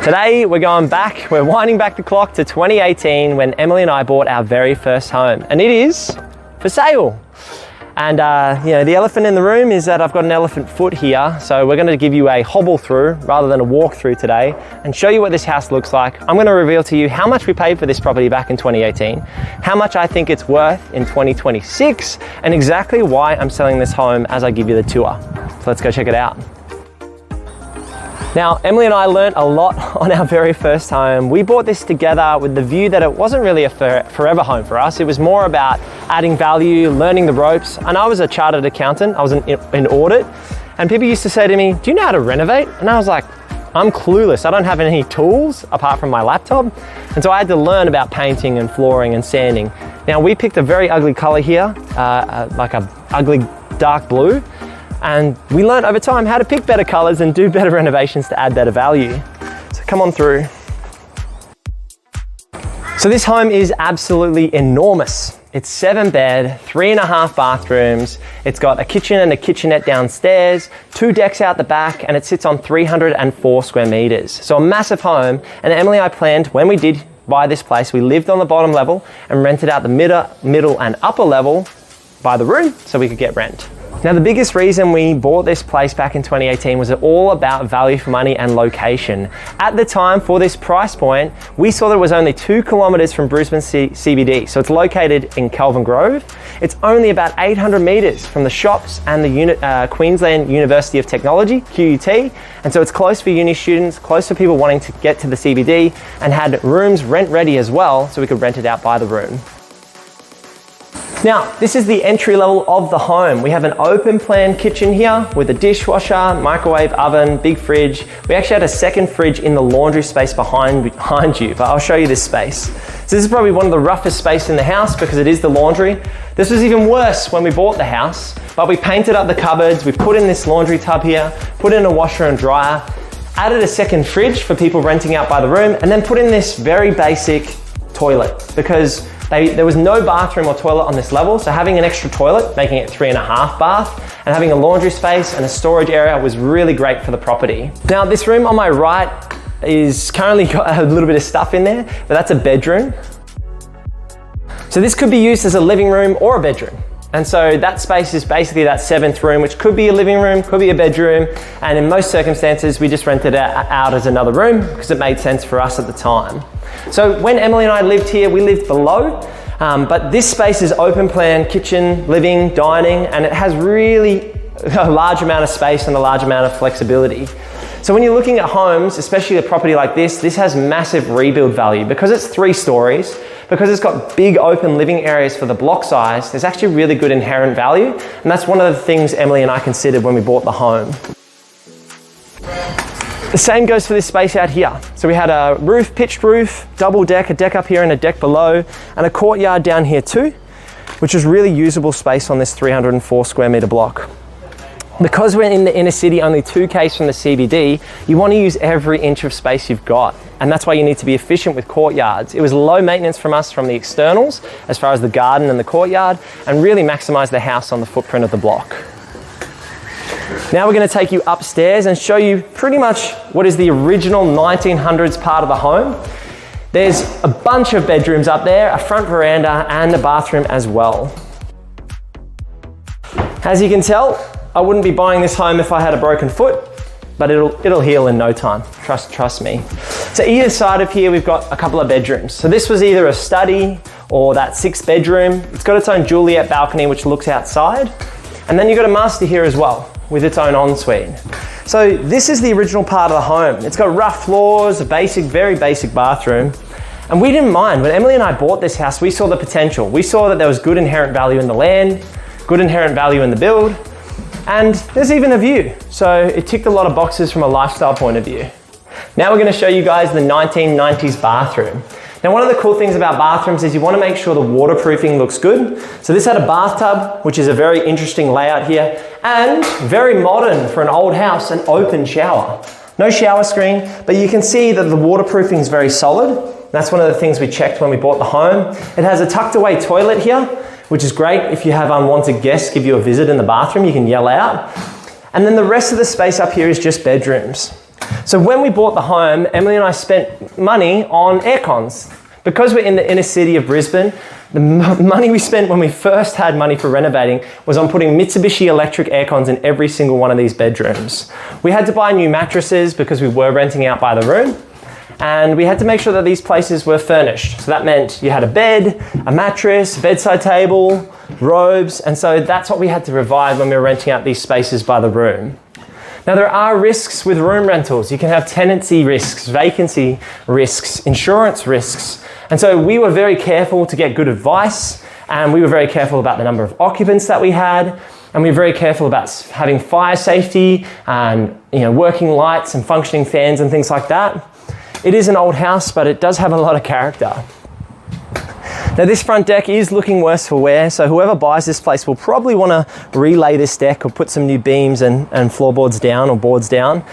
Today we're going back, we're winding back the clock to 2018 when Emily and I bought our very first home, and it is for sale. And you know, the elephant in the room is that I've got an elephant foot here, so we're going to give you a hobble through rather than a walk through today and show you what this house looks like. I'm going to reveal to you how much we paid for this property back in 2018, how much I think it's worth in 2026, and exactly why I'm selling this home as I give you the tour. So let's go check it out. Now, Emily and I learned a lot on our very first home. We bought this together with the view that it wasn't really a forever home for us. It was more about adding value, learning the ropes. And I was a chartered accountant, I was in audit, and people used to say to me, "Do you know how to renovate?" And I was like, I'm clueless. I don't have any tools apart from my laptop. And so I had to learn about painting and flooring and sanding. Now, we picked a very ugly color here, like a ugly dark blue. And we learned over time how to pick better colors and do better renovations to add better value. So come on through. So this home is absolutely enormous. It's 7-bed, 3.5 bathrooms. It's got a kitchen and a kitchenette downstairs, 2 decks out the back, and it sits on 304 square meters. So a massive home. And Emily and I planned, when we did buy this place, we lived on the bottom level and rented out the middle and upper level by the room so we could get rent. Now, the biggest reason we bought this place back in 2018 was all about value for money and location. At the time, for this price point, we saw that it was only 2 kilometers from Brisbane CBD. So it's located in Kelvin Grove. It's only about 800 meters from the shops and the Queensland University of Technology, QUT. And so it's close for uni students, close for people wanting to get to the CBD, and had rooms rent ready as well, so we could rent it out by the room. Now, this is the entry level of the home. We have an open plan kitchen here with a dishwasher, microwave oven, big fridge. We actually had a second fridge in the laundry space behind you, but I'll show you this space. So this is probably one of the roughest space in the house because it is the laundry. This was even worse when we bought the house, but we painted up the cupboards, we put in this laundry tub here, put in a washer and dryer, added a second fridge for people renting out by the room, and then put in this very basic toilet because there was no bathroom or toilet on this level, so having an extra toilet, making it 3.5 bath, and having a laundry space and a storage area was really great for the property. Now, this room on my right is currently got a little bit of stuff in there, but that's a bedroom. So this could be used as a living room or a bedroom. And so that space is basically that 7th room, which could be a living room, could be a bedroom. And in most circumstances, we just rented it out as another room because it made sense for us at the time. So when Emily and I lived here, we lived below, but this space is open plan, kitchen, living, dining, and it has really a large amount of space and a large amount of flexibility. So when you're looking at homes, especially a property like this has massive rebuild value because it's 3 stories. Because it's got big open living areas for the block size, there's actually really good inherent value. And that's one of the things Emily and I considered when we bought the home. The same goes for this space out here. So we had a roof, pitched roof, double deck, a deck up here and a deck below, and a courtyard down here too, which is really usable space on this 304 square meter block. Because we're in the inner city, only 2 k's from the CBD, you want to use every inch of space you've got. And that's why you need to be efficient with courtyards. It was low maintenance from us from the externals, as far as the garden and the courtyard, and really maximize the house on the footprint of the block. Now we're going to take you upstairs and show you pretty much what is the original 1900s part of the home. There's a bunch of bedrooms up there, a front veranda, and a bathroom as well. As you can tell, I wouldn't be buying this home if I had a broken foot, but it'll heal in no time. Trust me. So either side of here, we've got a couple of bedrooms. So this was either a study or that 6th bedroom. It's got its own Juliet balcony, which looks outside. And then you've got a master here as well, with its own ensuite. So this is the original part of the home. It's got rough floors, a very basic bathroom. And we didn't mind. When Emily and I bought this house, we saw the potential. We saw that there was good inherent value in the land, good inherent value in the build, and there's even a view. So it ticked a lot of boxes from a lifestyle point of view. Now we're going to show you guys the 1990s bathroom. Now, one of the cool things about bathrooms is you want to make sure the waterproofing looks good. So this had a bathtub, which is a very interesting layout here, and very modern for an old house, an open shower. No shower screen, but you can see that the waterproofing is very solid. That's one of the things we checked when we bought the home. It has a tucked away toilet here, which is great if you have unwanted guests give you a visit in the bathroom, you can yell out. And then the rest of the space up here is just bedrooms. So when we bought the home, Emily and I spent money on air cons. Because we're in the inner city of Brisbane, the money we spent when we first had money for renovating was on putting Mitsubishi electric air cons in every single one of these bedrooms. We had to buy new mattresses because we were renting out by the room, and we had to make sure that these places were furnished. So that meant you had a bed, a mattress, bedside table, robes, and so that's what we had to provide when we were renting out these spaces by the room. Now there are risks with room rentals. You can have tenancy risks, vacancy risks, insurance risks. And so we were very careful to get good advice, and we were very careful about the number of occupants that we had, and we were very careful about having fire safety and working lights and functioning fans and things like that. It is an old house, but it does have a lot of character. Now this front deck is looking worse for wear, so whoever buys this place will probably want to relay this deck or put some new beams and floorboards down or boards down.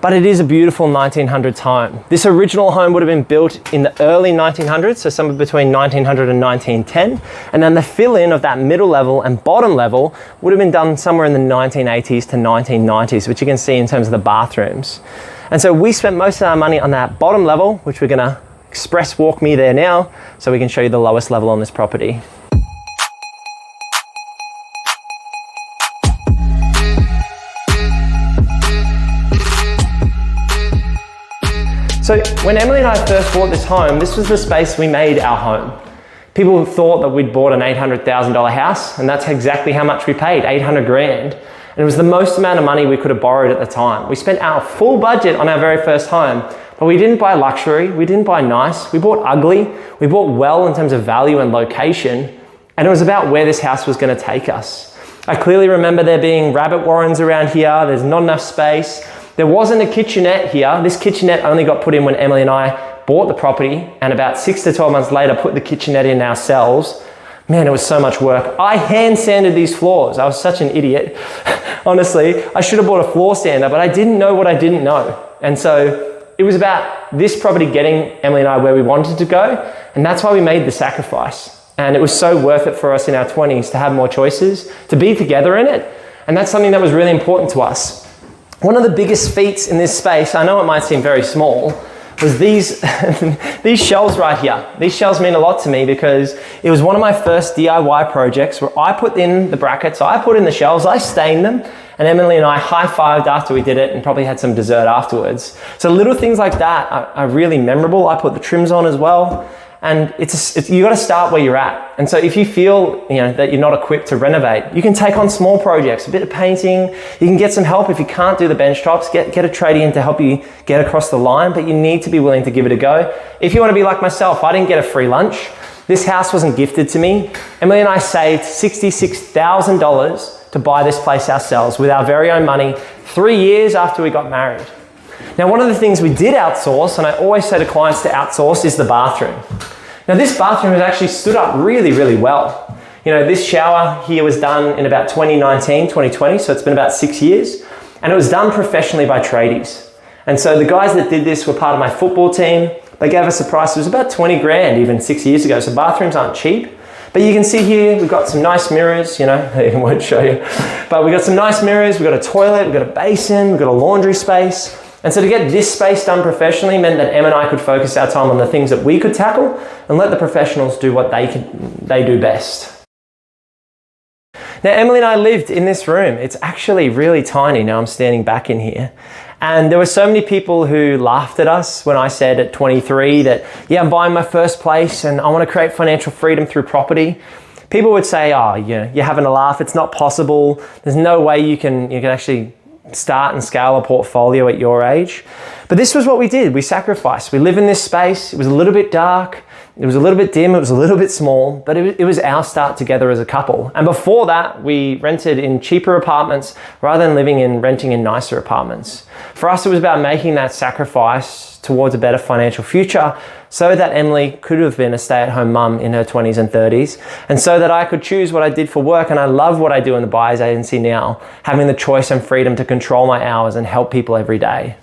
But it is a beautiful 1900s home. This original home would have been built in the early 1900s, so somewhere between 1900 and 1910. And then the fill-in of that middle level and bottom level would have been done somewhere in the 1980s to 1990s, which you can see in terms of the bathrooms. And so we spent most of our money on that bottom level, which we're gonna express walk me there now so we can show you the lowest level on this property. So when Emily and I first bought this home, this was the space we made our home. People thought that we'd bought an $800,000 house, and that's exactly how much we paid, 800 grand. And it was the most amount of money we could have borrowed at the time. We spent our full budget on our very first home, but we didn't buy luxury, we didn't buy nice, we bought ugly, we bought well in terms of value and location, and it was about where this house was gonna take us. I clearly remember there being rabbit warrens around here, there's not enough space. There wasn't a kitchenette here. This kitchenette only got put in when Emily and I bought the property, and about 6 to 12 months later put the kitchenette in ourselves. Man, it was so much work. I hand sanded these floors. I was such an idiot. Honestly, I should have bought a floor sander, but I didn't know what I didn't know. And so it was about this property getting Emily and I where we wanted to go, and that's why we made the sacrifice. And it was so worth it for us in our 20s to have more choices, to be together in it, and that's something that was really important to us. One of the biggest feats in this space, I know it might seem very small, was these shelves right here. These shelves mean a lot to me because it was one of my first DIY projects where I put in the brackets, I put in the shelves, I stained them, and Emily and I high-fived after we did it and probably had some dessert afterwards. So little things like that are really memorable. I put the trims on as well. And you got to start where you're at. And so if you feel that you're not equipped to renovate, you can take on small projects, a bit of painting. You can get some help if you can't do the bench tops. Get a tradie in to help you get across the line, but you need to be willing to give it a go. If you want to be like myself, I didn't get a free lunch. This house wasn't gifted to me. Emily and I saved $66,000 to buy this place ourselves with our very own money 3 years after we got married. Now, one of the things we did outsource, and I always say to clients to outsource, is the bathroom. Now, this bathroom has actually stood up really, really well. This shower here was done in about 2019, 2020, so it's been about 6 years, and it was done professionally by tradies. And so the guys that did this were part of my football team. They gave us a price, it was about 20 grand even 6 years ago, so bathrooms aren't cheap. But you can see here, we've got some nice mirrors, I won't show you, but we've got some nice mirrors, we've got a toilet, we've got a basin, we've got a laundry space. And so to get this space done professionally meant that Em and I could focus our time on the things that we could tackle and let the professionals do what they do best. Now, Emily and I lived in this room. It's actually really tiny. Now I'm standing back in here. And there were so many people who laughed at us when I said at 23 that, yeah, I'm buying my first place and I want to create financial freedom through property. People would say, oh, you're having a laugh. It's not possible. There's no way you can actually start and scale a portfolio at your age. But this was what we did. We sacrificed. We live in this space. It was a little bit dark. It was a little bit dim. It was a little bit small, but it was our start together as a couple. And before that, we rented in cheaper apartments rather than renting in nicer apartments. For us, it was about making that sacrifice towards a better financial future so that Emily could have been a stay-at-home mum in her 20s and 30s, and so that I could choose what I did for work. And I love what I do in the buyer's agency now, having the choice and freedom to control my hours and help people every day.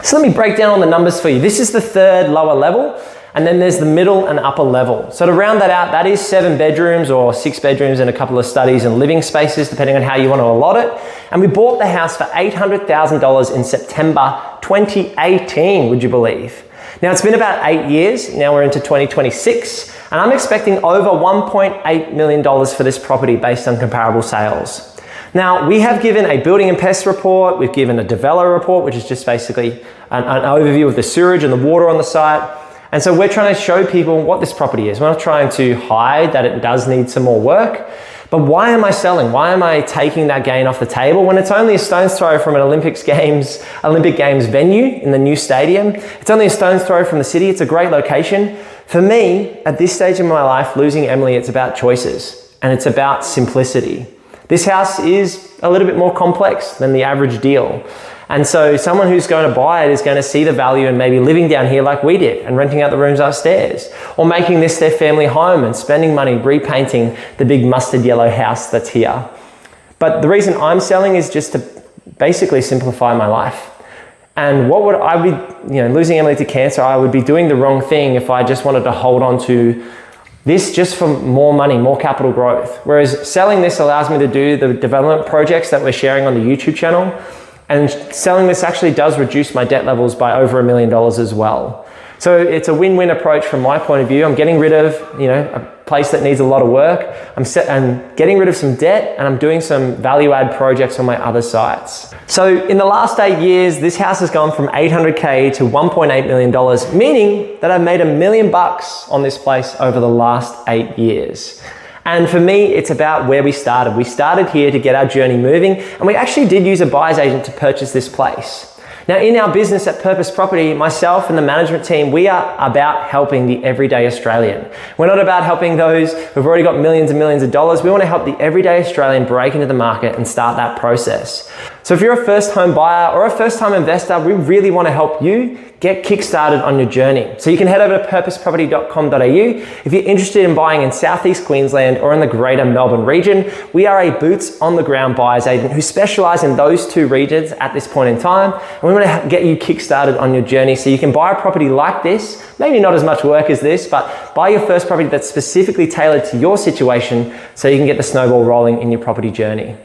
So let me break down all the numbers for you. This is the third lower level. And then there's the middle and upper level. So to round that out, that is 7 bedrooms or 6 bedrooms and a couple of studies and living spaces, depending on how you want to allot it. And we bought the house for $800,000 in September 2018, would you believe? Now it's been about 8 years, now we're into 2026, and I'm expecting over $1.8 million for this property based on comparable sales. Now, we have given a building and pest report, we've given a developer report, which is just basically an overview of the sewage and the water on the site. And so we're trying to show people what this property is. We're not trying to hide that it does need some more work. But why am I selling? Why am I taking that gain off the table when it's only a stone's throw from an Olympic Games venue in the new stadium? It's only a stone's throw from the city. It's a great location. For me, at this stage in my life, losing Emily, it's about choices and it's about simplicity. This house is a little bit more complex than the average deal. And so someone who's going to buy it is going to see the value in maybe living down here like we did and renting out the rooms upstairs, or making this their family home and spending money repainting the big mustard yellow house that's here. But the reason I'm selling is just to basically simplify my life. And what would I be, losing Emily to cancer, I would be doing the wrong thing if I just wanted to hold on to this just for more money, more capital growth. Whereas selling this allows me to do the development projects that we're sharing on the YouTube channel. And selling this actually does reduce my debt levels by over $1 million as well. So it's a win-win approach from my point of view. I'm getting rid of, a place that needs a lot of work. I'm getting rid of some debt, and I'm doing some value-add projects on my other sites. So in the last 8 years, this house has gone from $800K to $1.8 million, meaning that I've made $1 million on this place over the last 8 years. And for me, it's about where we started. We started here to get our journey moving, and we actually did use a buyer's agent to purchase this place. Now, in our business at Purpose Property, myself and the management team, we are about helping the everyday Australian. We're not about helping those who've already got millions and millions of dollars. We want to help the everyday Australian break into the market and start that process. So if you're a first home buyer or a first time investor, we really want to help you get kick-started on your journey. So you can head over to purposeproperty.com.au. If you're interested in buying in Southeast Queensland or in the greater Melbourne region, we are a boots on the ground buyer's agent who specialise in those two regions at this point in time. And we want to get you kick-started on your journey so you can buy a property like this, maybe not as much work as this, but buy your first property that's specifically tailored to your situation so you can get the snowball rolling in your property journey.